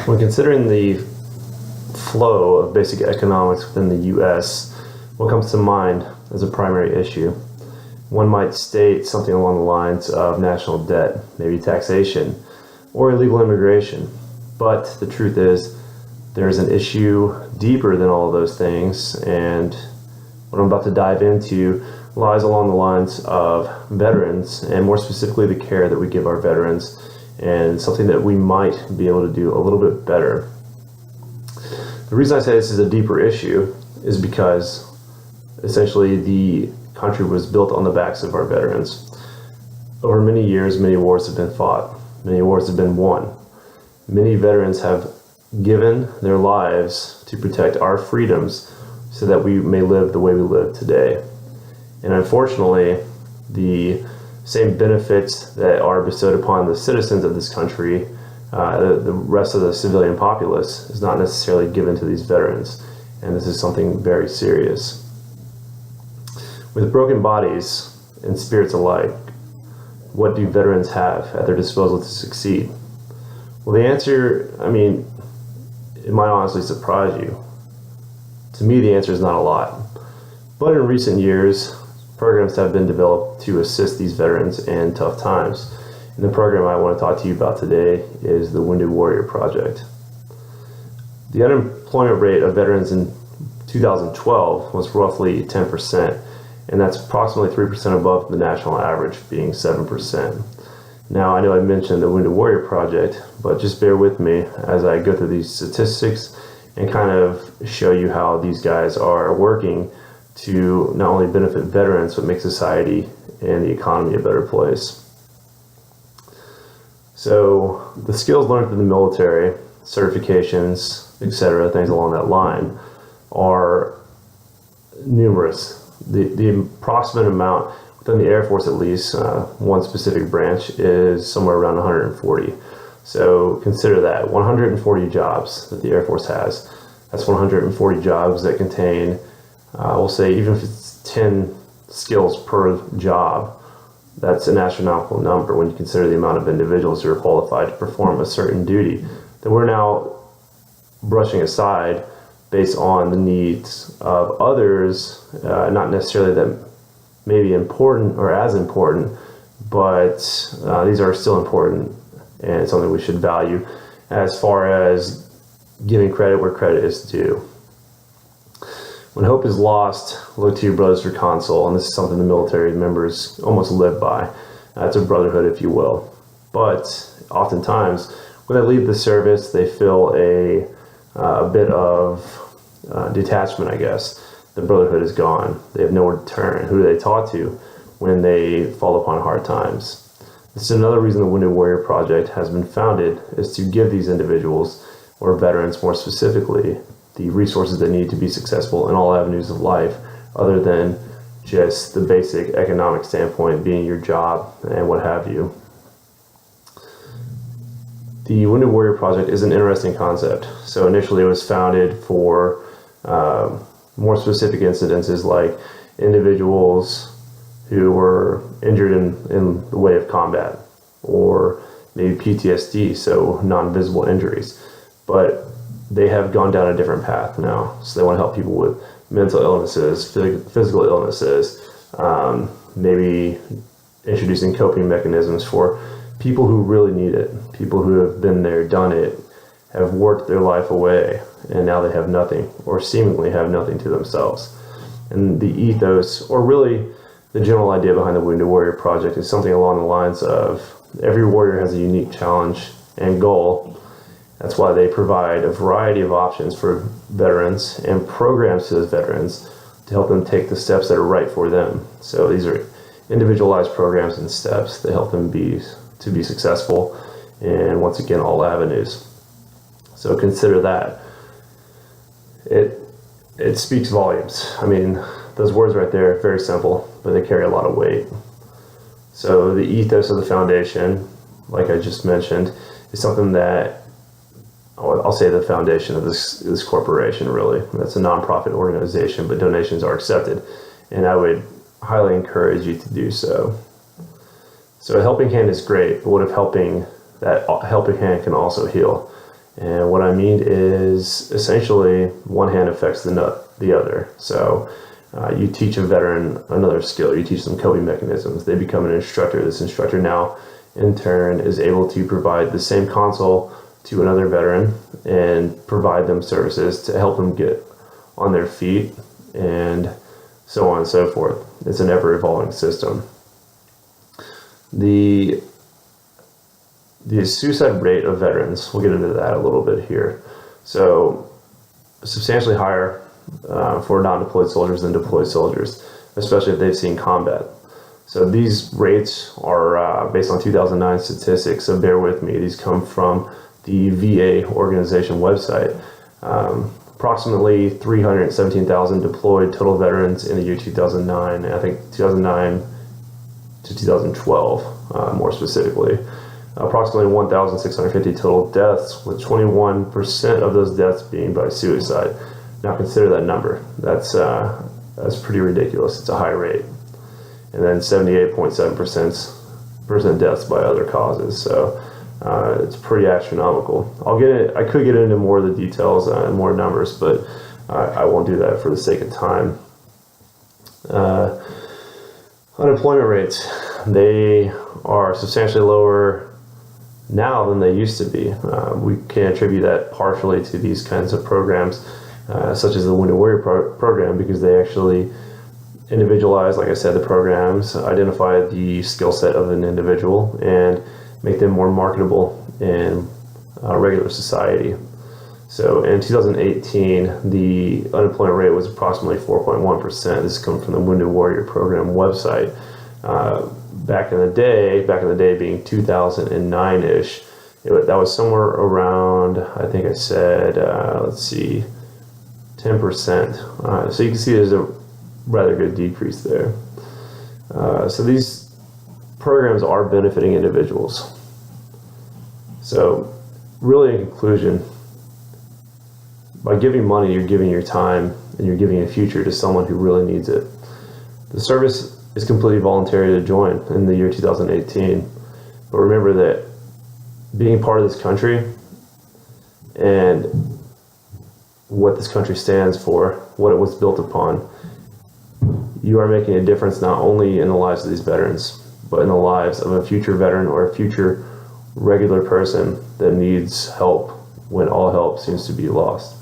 When considering the flow of basic economics within the U.S., what comes to mind as a primary issue? One might state something along the lines of national debt, maybe taxation, or illegal immigration. But the truth is, there is an issue deeper than all of those things, and what I'm about to dive into lies along the lines of veterans, and more specifically the care that we give our veterans, and something that we might be able to do a little bit better. The reason I say this is a deeper issue is because essentially the country was built on the backs of our veterans. Over many years, many wars have been fought, many wars have been won. Many veterans have given their lives to protect our freedoms so that we may live the way we live today. And unfortunately, the same benefits that are bestowed upon the citizens of this country, the rest of the civilian populace, is not necessarily given to these veterans. And this is something very serious. With broken bodies and spirits alike, what do veterans have at their disposal to succeed? Well, the answer, it might honestly surprise you. To me, the answer is not a lot. But in recent years, programs have been developed to assist these veterans in tough times. And the program I want to talk to you about today is the Wounded Warrior Project. The unemployment rate of veterans in 2012 was roughly 10%, and that's approximately 3% above the national average, being 7%. Now, I know I mentioned the Wounded Warrior Project, but just bear with me as I go through these statistics and kind of show you how these guys are working to not only benefit veterans, but make society and the economy a better place. So the skills learned through the military, certifications, etc., things along that line, are numerous. The approximate amount within the Air Force, at least, one specific branch, is somewhere around 140. So consider that 140 jobs that the Air Force has. That's 140 jobs that contain, we'll say, even if it's 10 skills per job, that's an astronomical number when you consider the amount of individuals who are qualified to perform a certain duty that we're now brushing aside based on the needs of others, not necessarily that may be important or as important, but these are still important and something we should value as far as giving credit where credit is due. When hope is lost, look to your brothers for counsel, and this is something the military members almost live by. It's a brotherhood, if you will. But oftentimes, when they leave the service, they feel a bit of detachment, I guess. The brotherhood is gone. They have nowhere to turn. Who do they talk to when they fall upon hard times? This is another reason the Wounded Warrior Project has been founded, is to give these individuals, or veterans more specifically, the resources they need to be successful in all avenues of life, other than just the basic economic standpoint being your job and what have you. The Wounded Warrior Project is an interesting concept. So initially it was founded for more specific incidences like individuals who were injured in the way of combat, or maybe PTSD, so non-visible injuries. But they have gone down a different path now. So they want to help people with mental illnesses, physical illnesses, maybe introducing coping mechanisms for people who really need it, people who have been there, done it, have worked their life away, and now they have nothing, or seemingly have nothing to themselves. And the ethos, or really the general idea behind the Wounded Warrior Project, is something along the lines of every warrior has a unique challenge and goal. That's why they provide a variety of options for veterans and programs to those veterans to help them take the steps that are right for them. So these are individualized programs and steps that help them be successful in, once again, all avenues. So consider that. It speaks volumes. Those words right there are very simple, but they carry a lot of weight. So the ethos of the foundation, like I just mentioned, is something that I'll say the foundation of this corporation, really. That's a nonprofit organization, but donations are accepted, and I would highly encourage you to do so. So a helping hand is great, but what if helping hand can also heal? And what I mean is essentially one hand affects the other. So you teach a veteran another skill, you teach them coping mechanisms, they become an instructor. This instructor now in turn is able to provide the same console to another veteran and provide them services to help them get on their feet and so on and so forth. It's an ever evolving system. The suicide rate of veterans, we'll get into that a little bit here. So substantially higher for non-deployed soldiers than deployed soldiers, especially if they've seen combat. So these rates are based on 2009 statistics, so bear with me. These come from the VA organization website. Approximately 317,000 deployed total veterans in the year 2009, I think 2009 to 2012 more specifically. Approximately 1,650 total deaths, with 21% of those deaths being by suicide. Now consider that number. That's pretty ridiculous. It's a high rate. And then 78.7% deaths by other causes. So it's pretty astronomical. I could get into more of the details and more numbers, but I won't do that for the sake of time. Unemployment rates, they are substantially lower now than they used to be. We can attribute that partially to these kinds of programs, such as the Wounded Warrior program, because they actually individualize, like I said, the programs, identify the skill set of an individual, and make them more marketable in regular society. So in 2018, the unemployment rate was approximately 4.1%. This comes from the Wounded Warrior program website. Back in the day being 2009-ish, that was somewhere around, I think I said, 10%. So you can see there's a rather good decrease there. So these programs are benefiting individuals. So really, in conclusion, by giving money, you're giving your time and you're giving a future to someone who really needs it. The service is completely voluntary to join in the year 2018. But remember that being part of this country and what this country stands for, what it was built upon, you are making a difference not only in the lives of these veterans, but in the lives of a future veteran or a future regular person that needs help when all help seems to be lost.